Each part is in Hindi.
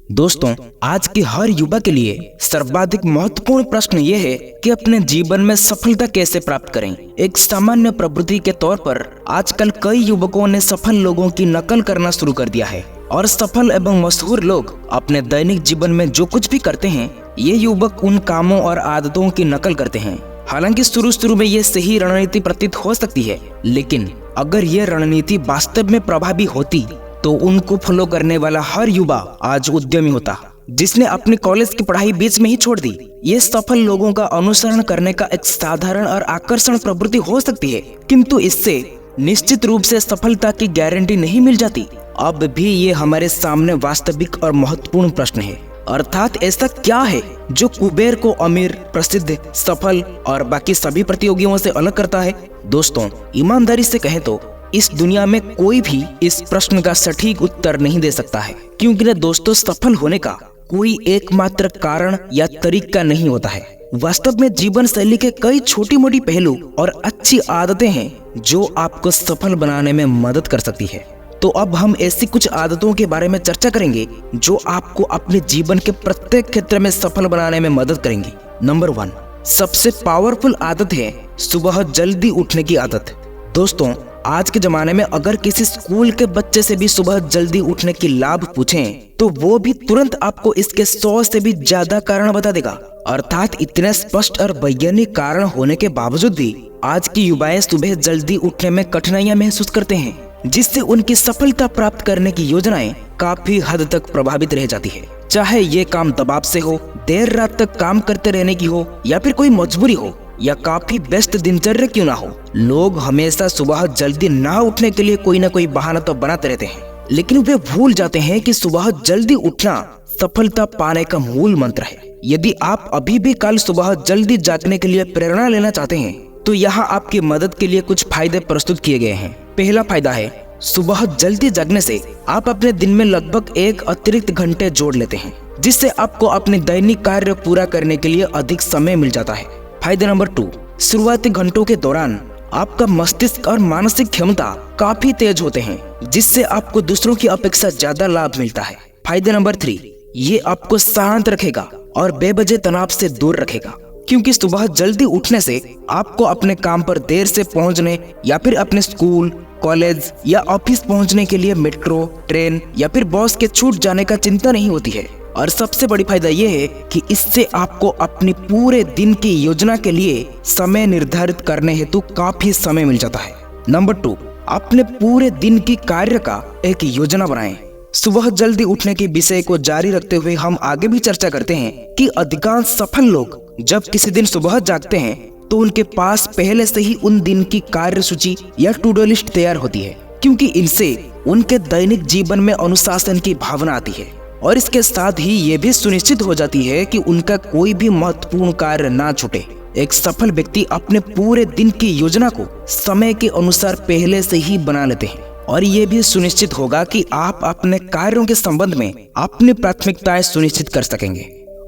दोस्तों, आज के हर युवा के लिए सर्वाधिक महत्वपूर्ण प्रश्न ये है कि अपने जीवन में सफलता कैसे प्राप्त करें। एक सामान्य प्रवृत्ति के तौर पर आजकल कई युवकों ने सफल लोगों की नकल करना शुरू कर दिया है और सफल एवं मशहूर लोग अपने दैनिक जीवन में जो कुछ भी करते हैं, ये युवक उन कामों और आदतों की नकल करते हैं। हालांकि शुरू में ये सही रणनीति प्रतीत हो सकती है, लेकिन अगर ये रणनीति वास्तव में प्रभावी होती तो उनको फॉलो करने वाला हर युवा आज उद्यमी होता, जिसने अपनी कॉलेज की पढ़ाई बीच में ही छोड़ दी। ये सफल लोगों का अनुसरण करने का एक साधारण और आकर्षण प्रवृत्ति हो सकती है, किंतु इससे निश्चित रूप से सफलता की गारंटी नहीं मिल जाती। अब भी ये हमारे सामने वास्तविक और महत्वपूर्ण प्रश्न है, अर्थात ऐसा क्या है जो कुबेर को अमीर, प्रसिद्ध, सफल और बाकी सभी प्रतियोगियों से अलग करता है। दोस्तों, ईमानदारी से कहें तो इस दुनिया में कोई भी इस प्रश्न का सटीक उत्तर नहीं दे सकता है, क्योंकि ना दोस्तों, सफल होने का कोई एकमात्र कारण या तरीका नहीं होता है। वास्तव में जीवन शैली के कई छोटी मोटी पहलू और अच्छी आदतें हैं जो आपको सफल बनाने में मदद कर सकती है। तो अब हम ऐसी कुछ आदतों के बारे में चर्चा करेंगे जो आपको अपने जीवन के प्रत्येक क्षेत्र में सफल बनाने में मदद करेंगी। नंबर 1, सबसे पावरफुल आदत है सुबह जल्दी उठने की आदत। दोस्तों, आज के जमाने में अगर किसी स्कूल के बच्चे से भी सुबह जल्दी उठने की लाभ पूछें तो वो भी तुरंत आपको इसके 100 से भी ज्यादा कारण बता देगा। अर्थात इतने स्पष्ट और वैज्ञानिक कारण होने के बावजूद भी आज की युवाएं सुबह जल्दी उठने में कठिनाइयां महसूस करते हैं, जिससे उनकी सफलता प्राप्त करने की योजनाएं काफी हद तक प्रभावित रह जाती है। चाहे ये काम दबाव से हो, देर रात तक काम करते रहने की हो, या फिर कोई मजबूरी हो, या काफी व्यस्त दिनचर्या क्यों ना हो, लोग हमेशा सुबह जल्दी ना उठने के लिए कोई ना कोई बहाना तो बनाते रहते हैं, लेकिन वे भूल जाते हैं कि सुबह जल्दी उठना सफलता पाने का मूल मंत्र है। यदि आप अभी भी कल सुबह जल्दी जागने के लिए प्रेरणा लेना चाहते हैं तो यहाँ आपकी मदद के लिए कुछ फायदे प्रस्तुत किए गए हैं। पहला फायदा है, सुबह जल्दी जागने से आप अपने दिन में लगभग 1 अतिरिक्त घंटे जोड़ लेते हैं, जिससे आपको अपने दैनिक कार्य पूरा करने के लिए अधिक समय मिल जाता है। फायदा नंबर 2, शुरुआती घंटों के दौरान आपका मस्तिष्क और मानसिक क्षमता काफी तेज होते हैं, जिससे आपको दूसरों की अपेक्षा ज्यादा लाभ मिलता है। फायदा नंबर 3, ये आपको शांत रखेगा और बेवजह तनाव से दूर रखेगा, क्योंकि सुबह जल्दी उठने से आपको अपने काम पर देर से पहुंचने या फिर अपने स्कूल, कॉलेज या ऑफिस पहुंचने के लिए मेट्रो, ट्रेन या फिर बॉस के छूट जाने का चिंता नहीं होती है। और सबसे बड़ी फायदा यह है कि इससे आपको अपनी पूरे दिन की योजना के लिए समय निर्धारित करने हेतु काफी समय मिल जाता है। नंबर 2, अपने पूरे दिन की कार्य का एक योजना बनाएं। सुबह जल्दी उठने के विषय को जारी रखते हुए हम आगे भी चर्चा करते हैं कि अधिकांश सफल लोग जब किसी दिन सुबह जागते हैं तो उनके पास पहले से ही उन दिन की कार्य सूची या टू डू लिस्ट तैयार होती है, क्योंकि इनसे उनके दैनिक जीवन में अनुशासन की भावना आती है और इसके साथ ही ये भी सुनिश्चित हो जाती है कि उनका कोई भी महत्वपूर्ण कार्य ना छूटे। एक सफल व्यक्ति अपने पूरे दिन की योजना को समय के अनुसार पहले से ही बना लेते हैं और ये भी सुनिश्चित होगा कि आप अपने कार्यों के संबंध में अपनी प्राथमिकताएं सुनिश्चित कर सकेंगे।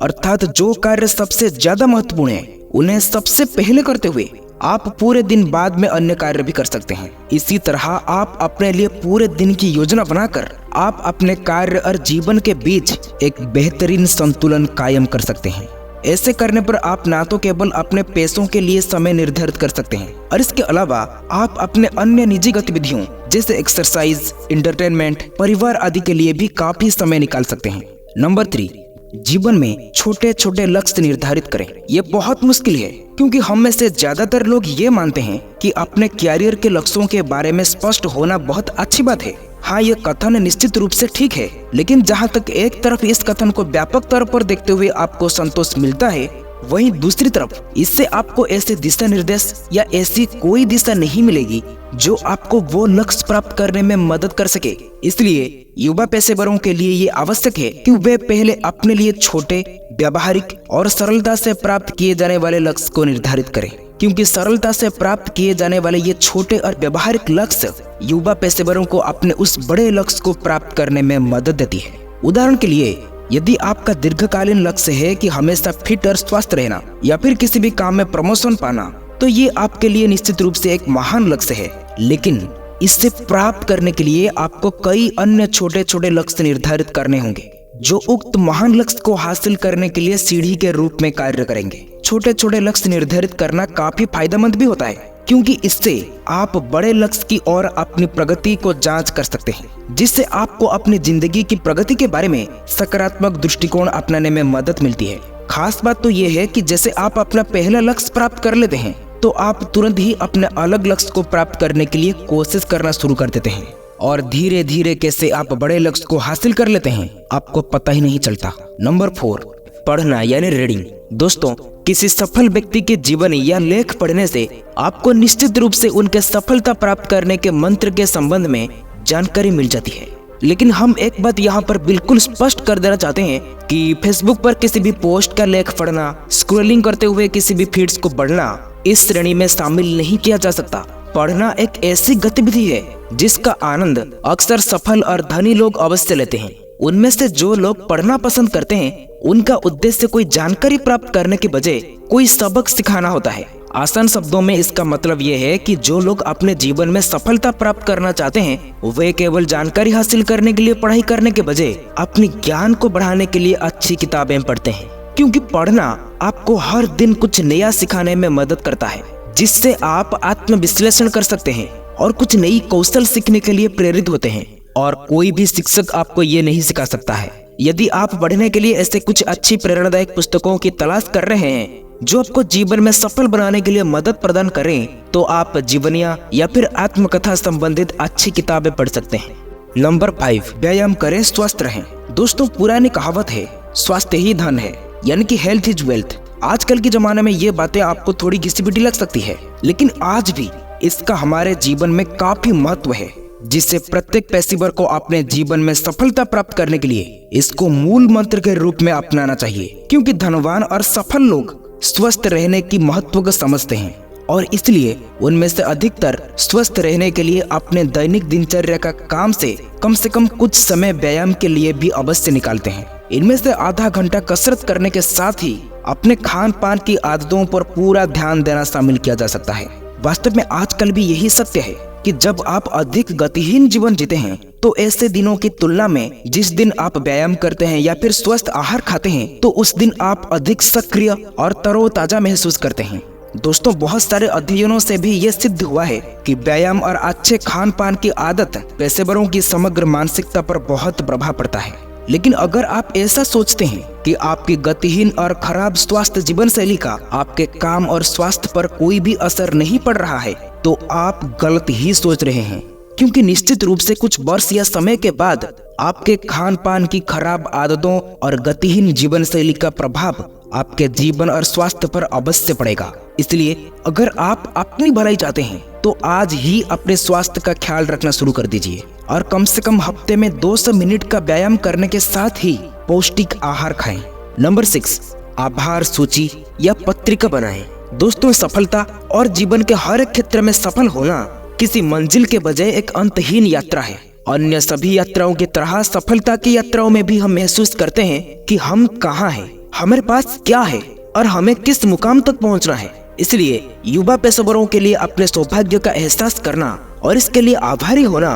अर्थात जो कार्य सबसे ज्यादा महत्वपूर्ण है उन्हें सबसे पहले करते हुए आप पूरे दिन बाद में अन्य कार्य भी कर सकते हैं। इसी तरह आप अपने लिए पूरे दिन की योजना बनाकर आप अपने कार्य और जीवन के बीच एक बेहतरीन संतुलन कायम कर सकते हैं। ऐसे करने पर आप ना तो केवल अपने पैसों के लिए समय निर्धारित कर सकते हैं और इसके अलावा आप अपने अन्य निजी गतिविधियों जैसे एक्सरसाइज, एंटरटेनमेंट, परिवार आदि के लिए भी काफी समय निकाल सकते हैं। नंबर 3, जीवन में छोटे छोटे लक्ष्य निर्धारित करें। ये बहुत मुश्किल है, क्योंकि हम में से ज्यादातर लोग ये मानते हैं कि अपने कैरियर के लक्ष्यों के बारे में स्पष्ट होना बहुत अच्छी बात है। हाँ, ये कथन निश्चित रूप से ठीक है, लेकिन जहाँ तक एक तरफ इस कथन को व्यापक तौर पर देखते हुए आपको संतोष मिलता है, वहीं दूसरी तरफ इससे आपको ऐसे दिशा निर्देश या ऐसी कोई दिशा नहीं मिलेगी जो आपको वो लक्ष्य प्राप्त करने में मदद कर सके। इसलिए युवा पेशेवरों के लिए ये आवश्यक है कि वे पहले अपने लिए छोटे, व्यावहारिक और सरलता से प्राप्त किए जाने वाले लक्ष्य को निर्धारित करें, क्योंकि सरलता से प्राप्त किए जाने वाले ये छोटे और व्यावहारिक लक्ष्य युवा पेशेवरों को अपने उस बड़े लक्ष्य को प्राप्त करने में मदद देती है। उदाहरण के लिए, यदि आपका दीर्घकालीन लक्ष्य है कि हमेशा फिट और स्वस्थ रहना या फिर किसी भी काम में प्रमोशन पाना, तो ये आपके लिए निश्चित रूप से एक महान लक्ष्य है, लेकिन इससे प्राप्त करने के लिए आपको कई अन्य छोटे छोटे लक्ष्य निर्धारित करने होंगे। जो उक्त महान लक्ष्य को हासिल करने के लिए सीढ़ी के रूप में कार्य करेंगे। छोटे छोटे लक्ष्य निर्धारित करना काफी फायदेमंद भी होता है, क्योंकि इससे आप बड़े लक्ष्य की ओर अपनी प्रगति को जांच कर सकते हैं, जिससे आपको अपनी जिंदगी की प्रगति के बारे में सकारात्मक दृष्टिकोण अपनाने में मदद मिलती है। खास बात तो ये है कि जैसे आप अपना पहला लक्ष्य प्राप्त कर लेते हैं तो आप तुरंत ही अपने अलग लक्ष्य को प्राप्त करने के लिए कोशिश करना शुरू कर देते हैं, और धीरे धीरे कैसे आप बड़े लक्ष्य को हासिल कर लेते हैं आपको पता ही नहीं चलता। नंबर 4, पढ़ना यानी रीडिंग। दोस्तों, किसी सफल व्यक्ति के जीवन या लेख पढ़ने से आपको निश्चित रूप से उनके सफलता प्राप्त करने के मंत्र के संबंध में जानकारी मिल जाती है। लेकिन हम एक बात यहाँ पर बिल्कुल स्पष्ट कर देना चाहते हैं कि फेसबुक पर किसी भी पोस्ट का लेख पढ़ना, स्क्रॉलिंग करते हुए किसी भी फीड्स को पढ़ना इस श्रेणी में शामिल नहीं किया जा सकता। पढ़ना एक ऐसी गतिविधि है जिसका आनंद अक्सर सफल और धनी लोग अवश्य लेते हैं। उनमें से जो लोग पढ़ना पसंद करते हैं उनका उद्देश्य कोई जानकारी प्राप्त करने के बजाय कोई सबक सिखाना होता है। आसान शब्दों में इसका मतलब यह है कि जो लोग अपने जीवन में सफलता प्राप्त करना चाहते हैं वे केवल जानकारी हासिल करने के लिए पढ़ाई करने के बजाय अपने ज्ञान को बढ़ाने के लिए अच्छी किताबें पढ़ते हैं, क्योंकि पढ़ना आपको हर दिन कुछ नया सिखाने में मदद करता है, जिससे आप आत्मविश्लेषण कर सकते हैं और कुछ नई कौशल सीखने के लिए प्रेरित होते हैं। और कोई भी शिक्षक आपको ये नहीं सिखा सकता है। यदि आप पढ़ने के लिए ऐसे कुछ अच्छी प्रेरणादायक पुस्तकों की तलाश कर रहे हैं जो आपको जीवन में सफल बनाने के लिए मदद प्रदान करें, तो आप जीवनिया या फिर आत्मकथा संबंधित अच्छी किताबें पढ़ सकते हैं। नंबर 5, व्यायाम करें, स्वस्थ रहें। दोस्तों, पुरानी कहावत है, स्वास्थ्य ही धन है, यानी कि हेल्थ इज वेल्थ। आजकल के जमाने में ये बातें आपको थोड़ी घिसी-पिटी लग सकती है, लेकिन आज भी इसका हमारे जीवन में काफी महत्व है, जिससे प्रत्येक पेशेवर को अपने जीवन में सफलता प्राप्त करने के लिए इसको मूल मंत्र के रूप में अपनाना चाहिए। क्योंकि धनवान और सफल लोग स्वस्थ रहने की महत्व को समझते हैं और इसलिए उनमें से अधिकतर स्वस्थ रहने के लिए अपने दैनिक दिनचर्या का कम से कम कुछ समय व्यायाम के लिए भी अवश्य निकालते हैं। इनमें से आधा घंटा कसरत करने के साथ ही अपने खान पान की आदतों पर पूरा ध्यान देना शामिल किया जा सकता है। वास्तव में आजकल भी यही सत्य है कि जब आप अधिक गतिहीन जीवन जीते हैं तो ऐसे दिनों की तुलना में जिस दिन आप व्यायाम करते हैं या फिर स्वस्थ आहार खाते हैं तो उस दिन आप अधिक सक्रिय और तरोताजा महसूस करते हैं। दोस्तों, बहुत सारे अध्ययनों से भी ये सिद्ध हुआ है कि व्यायाम और अच्छे खान पान की आदत पेशेवरों की समग्र मानसिकता पर बहुत प्रभाव पड़ता है। लेकिन अगर आप ऐसा सोचते हैं कि आपकी गतिहीन और खराब स्वास्थ्य जीवन शैली का आपके काम और स्वास्थ्य पर कोई भी असर नहीं पड़ रहा है तो आप गलत ही सोच रहे हैं, क्योंकि निश्चित रूप से कुछ वर्ष या समय के बाद आपके खान पान की खराब आदतों और गतिहीन जीवन शैली का प्रभाव आपके जीवन और स्वास्थ्य पर अवश्य पड़ेगा। इसलिए अगर आप अपनी भलाई चाहते हैं तो आज ही अपने स्वास्थ्य का ख्याल रखना शुरू कर दीजिए और कम से कम हफ्ते में 200 मिनट का व्यायाम करने के साथ ही पौष्टिक आहार खाएं। नंबर 6, आभार सूची या पत्रिका बनाएं। दोस्तों, सफलता और जीवन के हर एक क्षेत्र में सफल होना किसी मंजिल के बजाय एक अंतहीन यात्रा है। अन्य सभी यात्राओं की तरह सफलता की यात्राओं में भी हम महसूस करते हैं कि हम कहाँ हैं, हमारे पास क्या है और हमें किस मुकाम तक पहुँचना है। इसलिए युवा पेशेवरों के लिए अपने सौभाग्य का एहसास करना और इसके लिए आभारी होना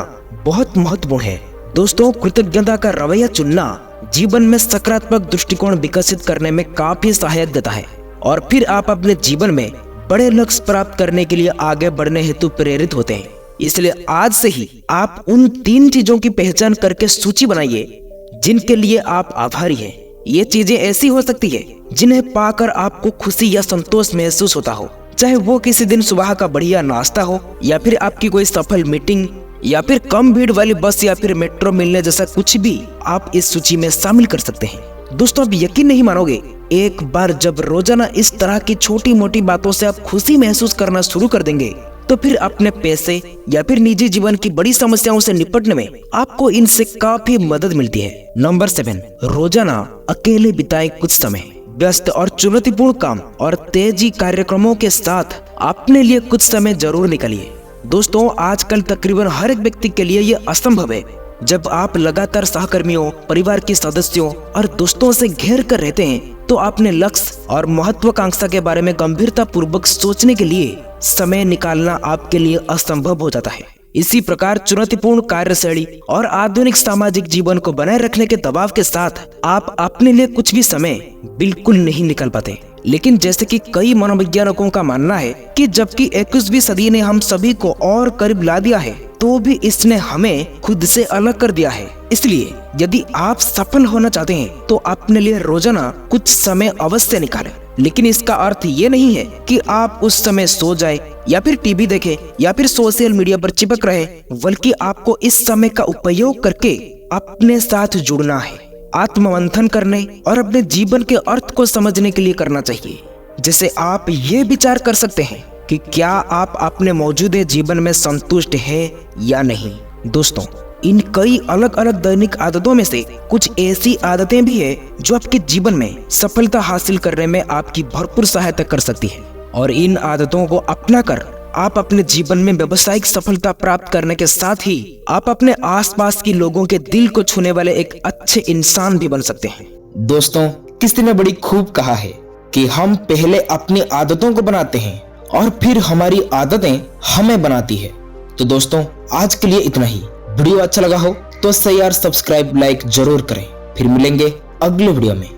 बहुत महत्वपूर्ण है। दोस्तों, कृतज्ञता का रवैया चुनना जीवन में सकारात्मक दृष्टिकोण विकसित करने में काफी सहायक देता है और फिर आप अपने जीवन में बड़े लक्ष्य प्राप्त करने के लिए आगे बढ़ने हेतु प्रेरित होते हैं। इसलिए आज से ही आप उन 3 चीजों की पहचान करके सूची बनाइए जिनके लिए आप आभारी हैं। ये चीजें ऐसी हो सकती है जिन्हें पाकर आपको खुशी या संतोष महसूस होता हो, चाहे वो किसी दिन सुबह का बढ़िया नाश्ता हो या फिर आपकी कोई सफल मीटिंग या फिर कम भीड़ वाली बस या फिर मेट्रो मिलने जैसा कुछ भी आप इस सूची में शामिल कर सकते हैं। दोस्तों, आप यकीन नहीं मानोगे, एक बार जब रोजाना इस तरह की छोटी मोटी बातों से आप खुशी महसूस करना शुरू कर देंगे तो फिर अपने पैसे या फिर निजी जीवन की बड़ी समस्याओं से निपटने में आपको इनसे काफी मदद मिलती है। नंबर 7, रोजाना अकेले बिताएं कुछ समय। व्यस्त और चुनौतीपूर्ण काम और तेजी कार्यक्रमों के साथ अपने लिए कुछ समय जरूर निकालिए। दोस्तों, आजकल तकरीबन हर एक व्यक्ति के लिए ये असंभव है। जब आप लगातार सहकर्मियों, परिवार के सदस्यों और दोस्तों से घेर कर रहते हैं तो अपने लक्ष्य और महत्वाकांक्षा के बारे में गंभीरता पूर्वक सोचने के लिए समय निकालना आपके लिए असंभव हो जाता है। इसी प्रकार चुनौतीपूर्ण कार्यशैली और आधुनिक सामाजिक जीवन को बनाए रखने के दबाव के साथ आप अपने लिए कुछ भी समय बिल्कुल नहीं निकाल पाते। लेकिन जैसे कि कई मनोवैज्ञानिकों का मानना है कि जबकि 21वीं सदी ने हम सभी को और करीब ला दिया है, तो भी इसने हमें खुद से अलग कर दिया है। इसलिए यदि आप सफल होना चाहते हैं तो अपने लिए रोजाना कुछ समय अवश्य निकालें। लेकिन इसका अर्थ ये नहीं है कि आप उस समय सो जाए या फिर टीवी देखें या फिर सोशल मीडिया पर चिपक रहे, बल्कि आपको इस समय का उपयोग करके अपने साथ जुड़ना है, आत्ममंथन करने और अपने जीवन के अर्थ को समझने के लिए करना चाहिए। जैसे आप ये विचार कर सकते हैं कि क्या आप अपने मौजूदा जीवन में संतुष्ट हैं या नहीं। दोस्तों, इन कई अलग अलग दैनिक आदतों में से कुछ ऐसी आदतें भी है जो आपके जीवन में सफलता हासिल करने में आपकी भरपूर सहायता कर सकती है, और इन आदतों को अपनाकर आप अपने जीवन में व्यावसायिक सफलता प्राप्त करने के साथ ही आप अपने आसपास के लोगों के दिल को छूने वाले एक अच्छे इंसान भी बन सकते हैं। दोस्तों, किसी ने बड़ी खूब कहा है कि हम पहले अपनी आदतों को बनाते हैं और फिर हमारी आदतें हमें बनाती है। तो दोस्तों, आज के लिए इतना ही। वीडियो अच्छा लगा हो तो शेयर, सब्सक्राइब, लाइक जरूर करें। फिर मिलेंगे अगले वीडियो में।